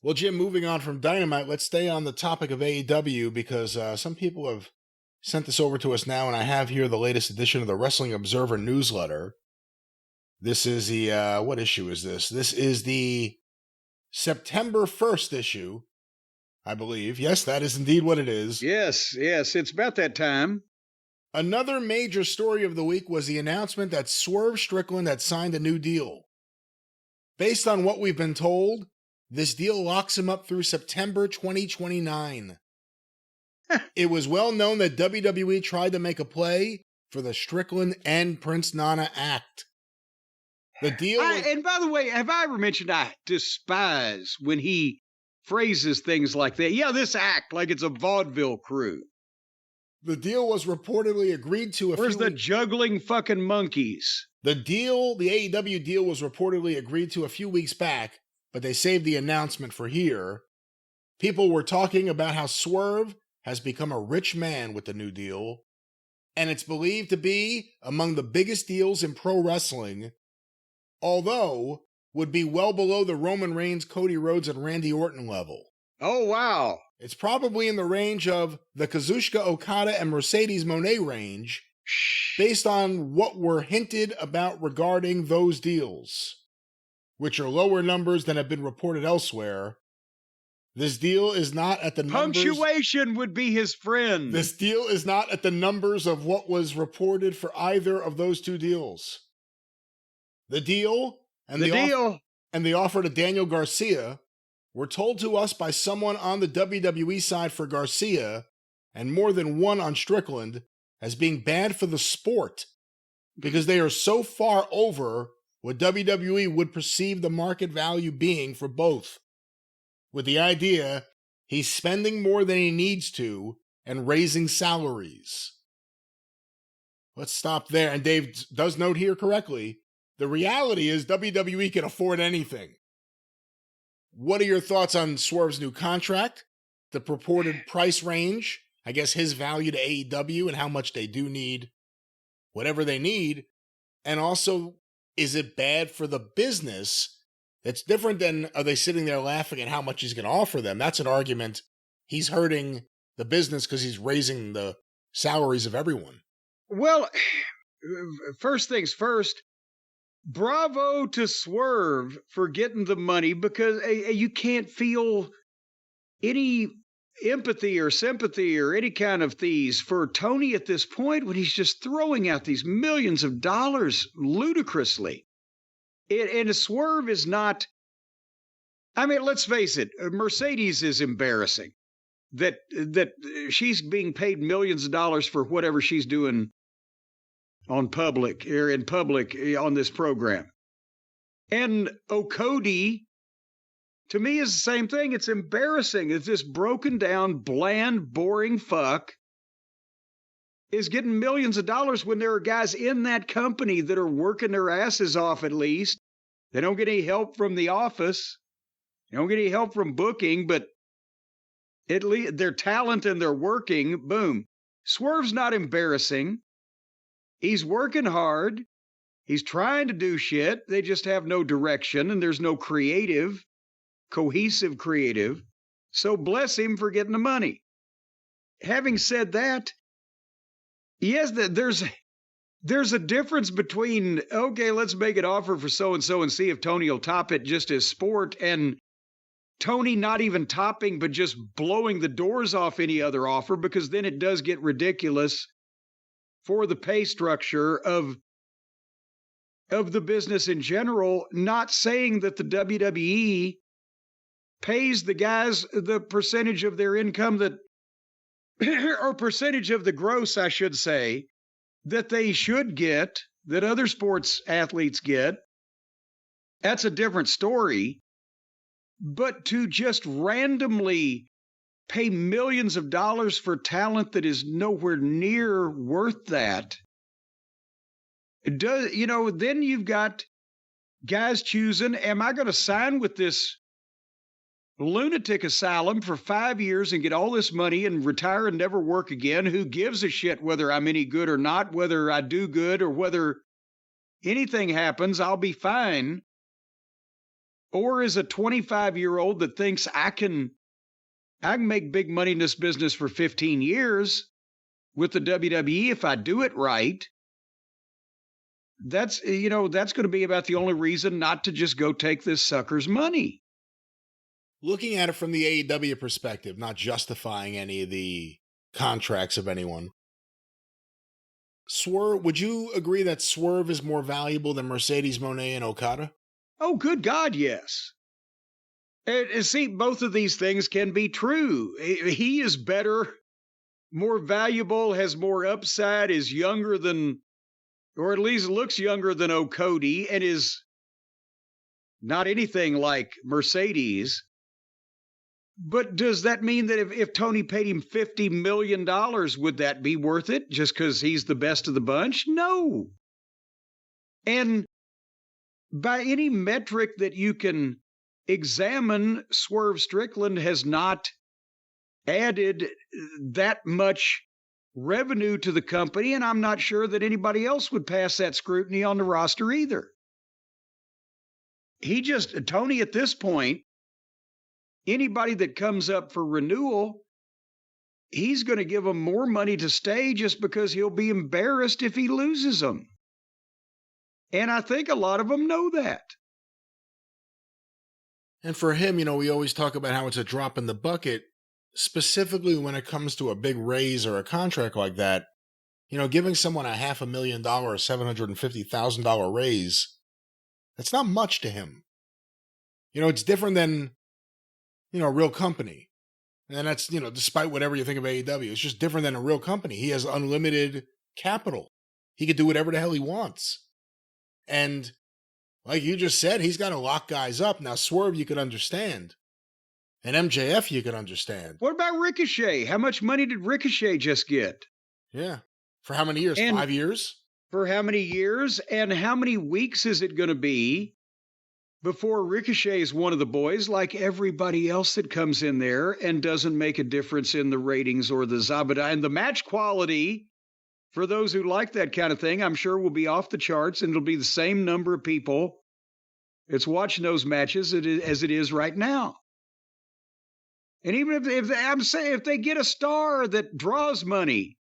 Well, Jim, moving on from Dynamite, let's stay on the topic of AEW because some people have sent this over to us now, and I have here the latest edition of the Wrestling Observer newsletter. This is the, what issue is this? This is the September 1st issue, I believe. Yes, that is indeed what it is. Yes, it's about that time. Another major story of the week was the announcement that Swerve Strickland had signed a new deal. Based on what we've been told, this deal locks him up through September 2029. It was well known that WWE tried to make a play for the Strickland and Prince Nana act. The deal and by the way, have I ever mentioned I despise when he phrases things like that? Yeah, this act, like it's a vaudeville crew. The deal was reportedly agreed to Where's the juggling fucking monkeys? The AEW deal was reportedly agreed to a few weeks back, but they saved the announcement for here. People were talking about how Swerve has become a rich man with the new deal, and it's believed to be among the biggest deals in pro wrestling, although would be well below the Roman Reigns, Cody Rhodes, and Randy Orton level. Oh, wow. It's probably in the range of the Kazuchika Okada and Mercedes Moné range, based on what were hinted about regarding those deals, which are lower numbers than have been reported elsewhere. This deal is not at the numbers... Punctuation would be his friend. This deal is not at the numbers of what was reported for either of those two deals. The deal and the offer to Daniel Garcia were told to us by someone on the WWE side for Garcia, and more than one on Strickland, as being bad for the sport, because they are so far over what WWE would perceive the market value being for both, with the idea he's spending more than he needs to and raising salaries. Let's stop there. And Dave does note here correctly, the reality is WWE can afford anything. What are your thoughts on Swerve's new contract, the purported price range, I guess his value to AEW and how much they do need, whatever they need, and also, is it bad for the business? It's different than, are they sitting there laughing at how much he's going to offer them? That's an argument. He's hurting the business because he's raising the salaries of everyone. Well, first things first, bravo to Swerve for getting the money, because you can't feel any empathy or sympathy or any kind of these for Tony at this point when he's just throwing out these millions of dollars ludicrously. And Swerve is not, I mean, let's face it, Mercedes is embarrassing that she's being paid millions of dollars for whatever she's doing in public on this program. And Okodi, to me, is the same thing. It's embarrassing. It's this broken down, bland, boring fuck is getting millions of dollars when there are guys in that company that are working their asses off at least. They don't get any help from the office. They don't get any help from booking, but at least their talent and they're working, boom. Swerve's not embarrassing. He's working hard. He's trying to do shit. They just have no direction and there's no cohesive creative. So bless him for getting the money. Having said that, yes, there's a difference between, okay, let's make an offer for so-and-so and see if Tony will top it just as sport, and Tony not even topping but just blowing the doors off any other offer, because then it does get ridiculous for the pay structure of the business in general, not saying that the WWE pays the guys the percentage of their income that, or percentage of the gross, I should say, that they should get, that other sports athletes get. That's a different story. But to just randomly pay millions of dollars for talent that is nowhere near worth that, then you've got guys choosing, am I going to sign with this lunatic asylum for 5 years and get all this money and retire and never work again? Who gives a shit whether I'm any good or not, whether I do good or whether anything happens, I'll be fine. or is a 25-year-old that thinks I can make big money in this business for 15 years with the WWE if I do it right. That's going to be about the only reason not to just go take this sucker's money. Looking at it from the AEW perspective, not justifying any of the contracts of anyone. Swerve, would you agree that Swerve is more valuable than Mercedes Moné and Okada? Oh, good God, yes. And see, both of these things can be true. He is better, more valuable, has more upside, is younger than, or at least looks younger than O'Cody, and is not anything like Mercedes. But does that mean that if Tony paid him $50 million, would that be worth it just because he's the best of the bunch? No. And by any metric that you can examine, Swerve Strickland has not added that much revenue to the company, and I'm not sure that anybody else would pass that scrutiny on the roster either. Tony at this point, anybody that comes up for renewal, he's going to give them more money to stay just because he'll be embarrassed if he loses them. And I think a lot of them know that. And for him, we always talk about how it's a drop in the bucket, specifically when it comes to a big raise or a contract like that. Giving someone a $500,000, $750,000 raise, that's not much to him. It's different than, a real company. And that's, despite whatever you think of AEW, it's just different than a real company. He has unlimited capital. He could do whatever the hell he wants. And like you just said, he's got to lock guys up. Now, Swerve, you could understand. And MJF, you could understand. What about Ricochet? How much money did Ricochet just get? Yeah. For how many years? And 5 years? For how many years? And how many weeks is it going to be before Ricochet is one of the boys like everybody else that comes in there and doesn't make a difference in the ratings or the Zabada? And the match quality, for those who like that kind of thing, I'm sure will be off the charts, and it'll be the same number of people that's watching those matches as it is right now. And even if they get a star that draws money,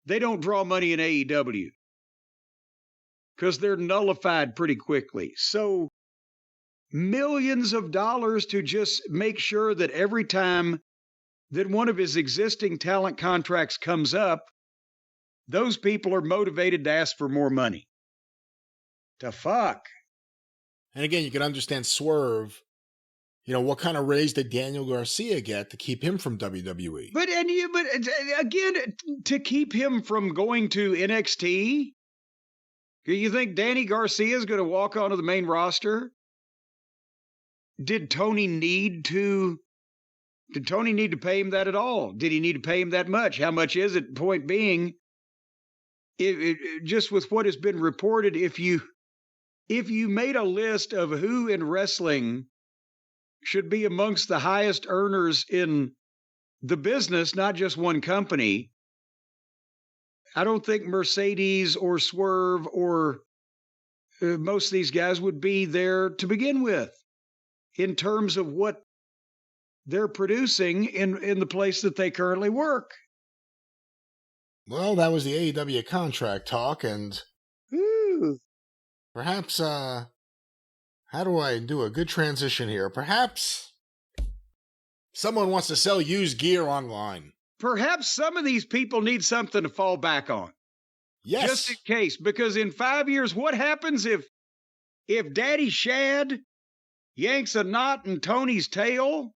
they don't draw money in AEW because they're nullified pretty quickly. So millions of dollars to just make sure that every time that one of his existing talent contracts comes up, those people are motivated to ask for more money. The fuck? And again, you can understand Swerve. What kind of raise did Daniel Garcia get to keep him from WWE? But again, to keep him from going to NXT, you think Danny Garcia is going to walk onto the main roster? Did Tony need to pay him that at all? Did he need to pay him that much? How much is it? Point being, just with what has been reported, if you made a list of who in wrestling should be amongst the highest earners in the business, not just one company, I don't think Mercedes or Swerve or most of these guys would be there to begin with in terms of what they're producing in the place that they currently work. Well, that was the AEW contract talk, and perhaps, how do I do a good transition here? Perhaps someone wants to sell used gear online. Perhaps some of these people need something to fall back on. Yes. Just in case, because in 5 years, what happens if Daddy Shad yanks a knot in Tony's tail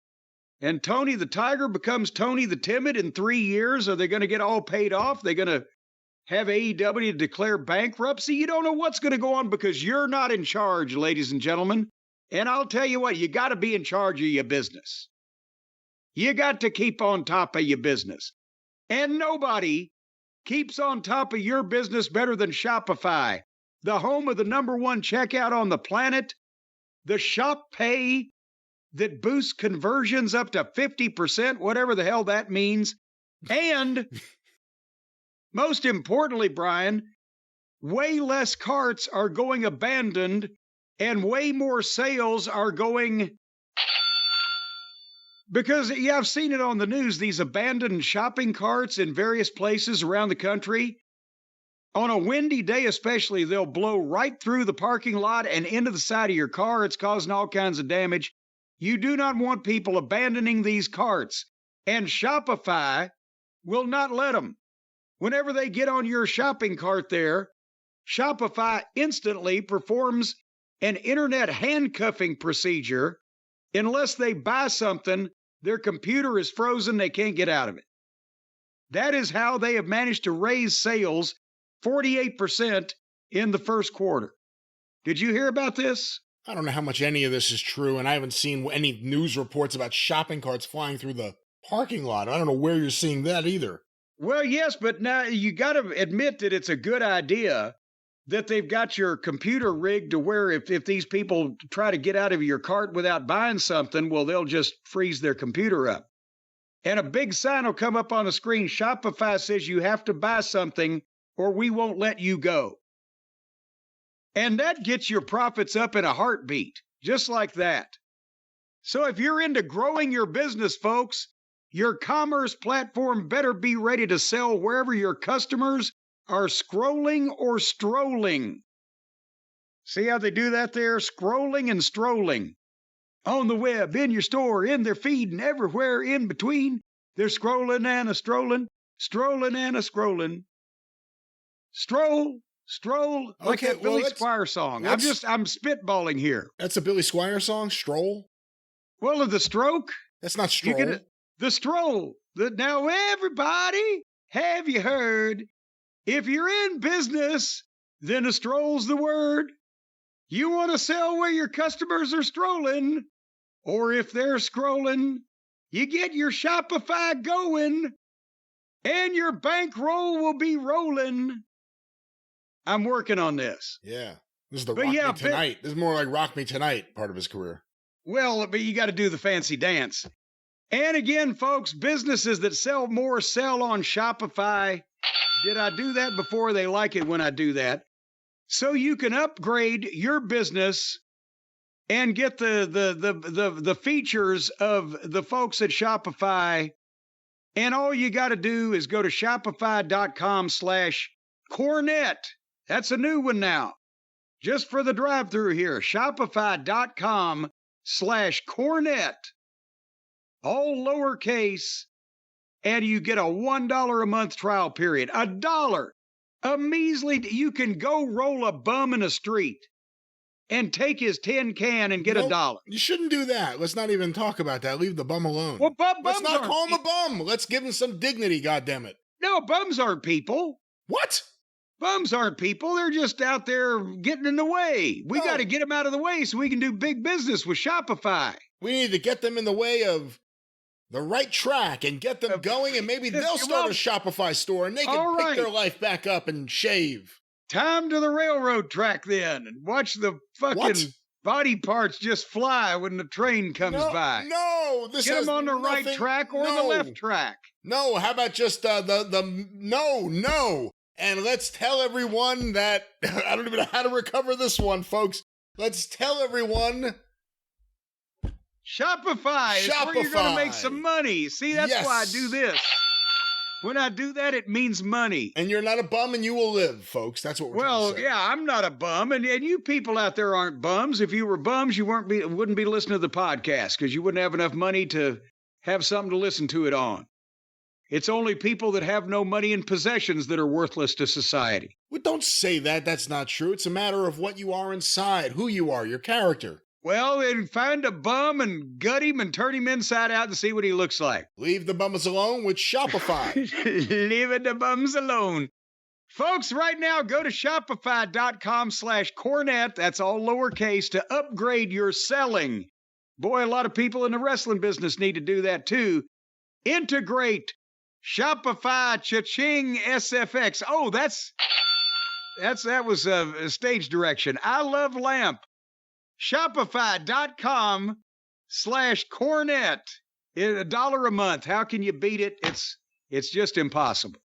and Tony the Tiger becomes Tony the Timid in 3 years? Are they going to get all paid off? They're going to have AEW declare bankruptcy? You don't know what's going to go on because you're not in charge, ladies and gentlemen. And I'll tell you what, you got to be in charge of your business. You got to keep on top of your business. And nobody keeps on top of your business better than Shopify, the home of the #1 checkout on the planet, the shop pay that boosts conversions up to 50%, whatever the hell that means. And most importantly, Brian, way less carts are going abandoned and way more sales are going. Because, yeah, I've seen it on the news, these abandoned shopping carts in various places around the country. On a windy day especially, they'll blow right through the parking lot and into the side of your car. It's causing all kinds of damage. You do not want people abandoning these carts. And Shopify will not let them. Whenever they get on your shopping cart there, Shopify instantly performs an internet handcuffing procedure. Unless they buy something, their computer is frozen, they can't get out of it. That is how they have managed to raise sales 48% in the first quarter. Did you hear about this? I don't know how much any of this is true, and I haven't seen any news reports about shopping carts flying through the parking lot. I don't know where you're seeing that either. Well, yes, but now you got to admit that it's a good idea that they've got your computer rigged to where if these people try to get out of your cart without buying something, well, they'll just freeze their computer up. And a big sign will come up on the screen. Shopify says you have to buy something or we won't let you go. And that gets your profits up in a heartbeat, just like that. So if you're into growing your business, folks, your commerce platform better be ready to sell wherever your customers are scrolling or strolling. See how they do that there? Scrolling and strolling. On the web, in your store, in their feed, and everywhere in between. They're scrolling and a-strolling, strolling and a-scrolling. Stroll, stroll, like that Billy Squire song. I'm spitballing here. That's a Billy Squire song, Stroll? Well, the stroke. That's not Stroll. The stroll. Now, everybody, have you heard? If you're in business, then a stroll's the word. You want to sell where your customers are strolling, or if they're scrolling, you get your Shopify going, and your bankroll will be rolling. I'm working on this. Yeah. This is the Rock Me Tonight. This is more like Rock Me Tonight part of his career. Well, but you got to do the fancy dance. And again, folks, businesses that sell more sell on Shopify. Did I do that before? They like it when I do that. So you can upgrade your business and get the features of the folks at Shopify. And all you got to do is go to shopify.com/Cornette. That's a new one now. Just for the drive-thru here. Shopify.com/Cornette. All lowercase. And you get a $1 a month trial period. $1. A measly, you can go roll a bum in a street and take his tin can and get $1. You shouldn't do that. Let's not even talk about that. Leave the bum alone. Well, let's not call him a bum. Let's give him some dignity, goddammit. No, bums aren't people. What? Bums aren't people. They're just out there getting in the way. We got to get them out of the way so we can do big business with Shopify. We need to get them in the way of the right track and get them going, and maybe they'll start a Shopify store and they can pick their life back up and shave. Time to the railroad track then, and watch the fucking body parts just fly when the train comes by. No, get them on the right track or the left track. No, how about just no. And let's tell everyone that I don't even know how to recover this one, folks. Let's tell everyone. Shopify is where you're going to make some money. See, that's why I do this. When I do that, it means money. And you're not a bum and you will live, folks. That's what we're trying to say. Yeah, I'm not a bum. And you people out there aren't bums. If you were bums, you wouldn't be listening to the podcast because you wouldn't have enough money to have something to listen to it on. It's only people that have no money and possessions that are worthless to society. Well, don't say that. That's not true. It's a matter of what you are inside, who you are, your character. Well, then find a bum and gut him and turn him inside out and see what he looks like. Leave the bums alone with Shopify. Leave the bums alone. Folks, right now, go to shopify.com/Cornette. That's all lowercase to upgrade your selling. Boy, a lot of people in the wrestling business need to do that too. Integrate Shopify Cha-Ching SFX. Oh, that was a stage direction. I love lamp. Shopify.com/Cornette. $1 a month. How can you beat it? It's just impossible.